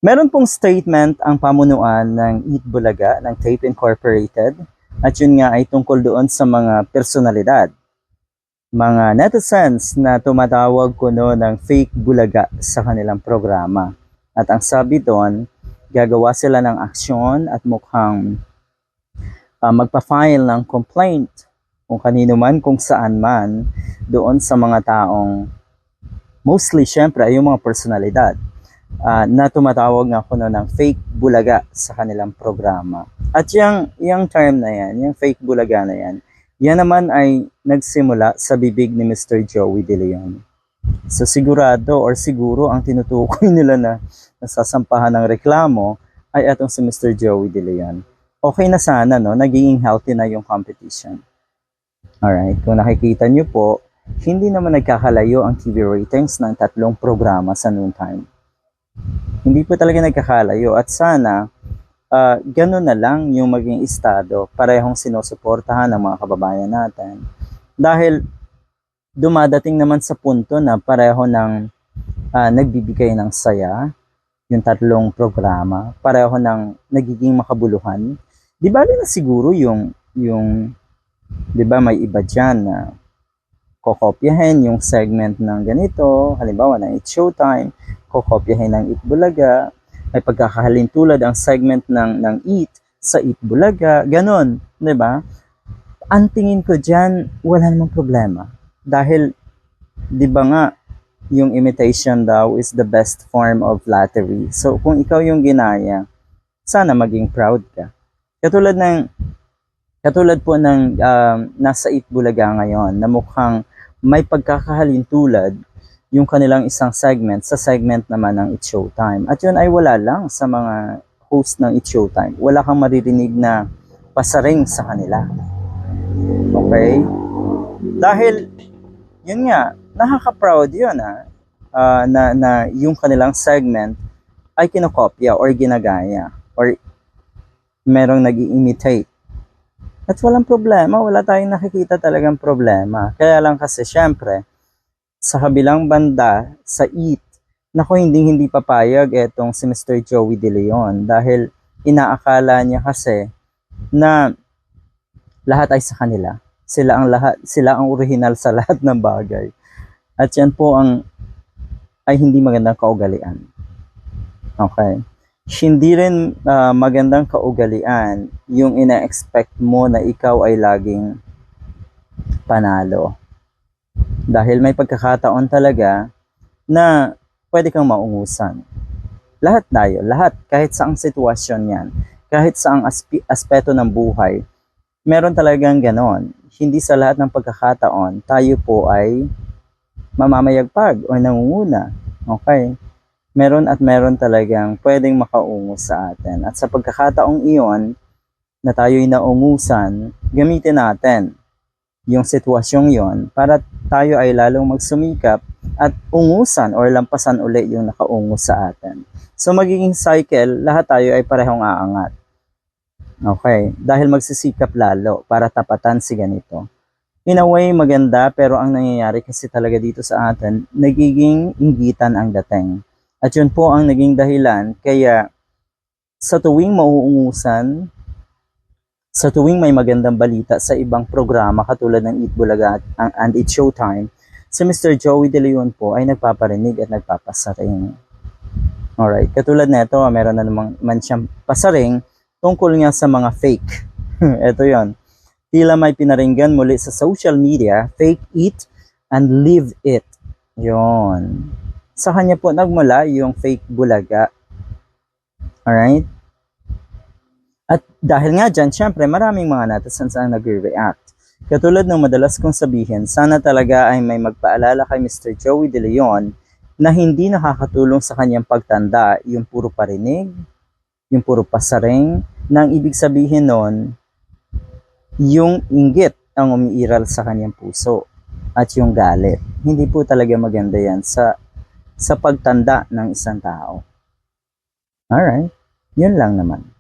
Meron pong statement ang pamunuan ng Eat Bulaga ng Tape Incorporated at yun nga ay tungkol doon sa mga personalidad, mga netizens na tumatawag kuno ng fake bulaga sa kanilang programa. At ang sabi doon, gagawa sila ng aksyon at mukhang magpa-file ng complaint kung kanino man, kung saan man, doon sa mga taong mostly syempre ay yung mga personalidad na tumatawag nga kuno ng fake bulaga sa kanilang programa. At yung term na yan, yung fake bulaga na yan, yan naman ay nagsimula sa bibig ni Mr. Joey De Leon. So sigurado or siguro ang tinutukoy nila na nasasampahan ng reklamo ay atong si Mr. Joey De Leon. Okay na sana, no? Naging healthy na yung competition. Alright, kung nakikita nyo po, hindi naman nagkakalayo ang TV ratings ng 3 programa sa noontime. Hindi po talaga nagkakalayo at sana ganun na lang yung maging estado, parehong sinusuportahan ng mga kababayan natin. Dahil dumadating naman sa punto na pareho ng nagbibigay ng saya, yung 3 programa, pareho ng nagiging makabuluhan. Di ba na siguro yung di ba may iba dyan na kokopyahin yung segment ng ganito, halimbawa ng It's Showtime, kokopyahin ng Eat Bulaga, ay pagkakahalin tulad ang segment ng Eat sa Eat Bulaga, ganon, di ba? Ang tingin ko dyan, wala namang problema. Dahil, di ba nga, yung imitation daw is the best form of flattery. So, kung ikaw yung ginaya, sana maging proud ka. Katulad po ng nasa Eat Bulaga ngayon, na mukhang may pagkakahalin tulad yung kanilang isang segment sa segment naman ng It's Showtime. At yun ay wala lang sa mga host ng It's Showtime. Wala kang maririnig na pasaring sa kanila. Okay? Dahil, yun nga, nakaka-proud yun na yung kanilang segment ay kinokopya or ginagaya or merong nag-imitate. At walang problema, wala tayong nakikita talagang problema. Kaya lang kasi syempre, sa kabilang banda, sa Eat, naku hindi papayag etong si Mr. Joey De Leon dahil inaakala niya kasi na lahat ay sa kanila. Sila ang original sa lahat ng bagay. At yan po ay hindi magandang kaugalian. Okay? Hindi rin magandang kaugalian yung ina-expect mo na ikaw ay laging panalo. Dahil may pagkakataon talaga na pwede kang maungusan. Lahat tayo, kahit saang sitwasyon yan, kahit saang aspeto ng buhay, meron talagang ganon. Hindi sa lahat ng pagkakataon, tayo po ay mamamayagpag o nangunguna. Okay? Meron talagang pwedeng makaungos sa atin. At sa pagkakataong iyon, na tayo'y naungusan, gamitin natin yung sitwasyong yon para tayo ay lalong magsumikap at ungusan or lampasan uli yung nakaungos sa atin. So magiging cycle, lahat tayo ay parehong aangat. Okay? Dahil magsisikap lalo para tapatan si ganito. In a way, maganda, pero ang nangyayari kasi talaga dito sa atin, nagiging inggitan ang dating. At yun po ang naging dahilan, kaya sa tuwing mauungusan, sa tuwing may magandang balita sa ibang programa katulad ng Eat Bulaga and It's Showtime, si Mr. Joey De Leon po ay nagpaparinig at nagpapasaring. Alright, katulad nito, meron na naman siyang pasaring tungkol nga sa mga fake. Ito yon. Tila may pinaringgan muli sa social media, fake it and live it. Yon. Sa kanya po nagmula yung fake bulaga. Alright? At dahil nga dyan, syempre maraming mga netizens ang nagre-react. Katulad ng madalas kong sabihin, sana talaga ay may magpaalala kay Mr. Joey De Leon na hindi nakakatulong sa kanyang pagtanda yung puro parinig, yung puro pasaring, na ang ibig sabihin nun, yung inggit ang umiiral sa kanyang puso at yung galit. Hindi po talaga maganda yan sa pagtanda ng isang tao. Alright, yun lang naman.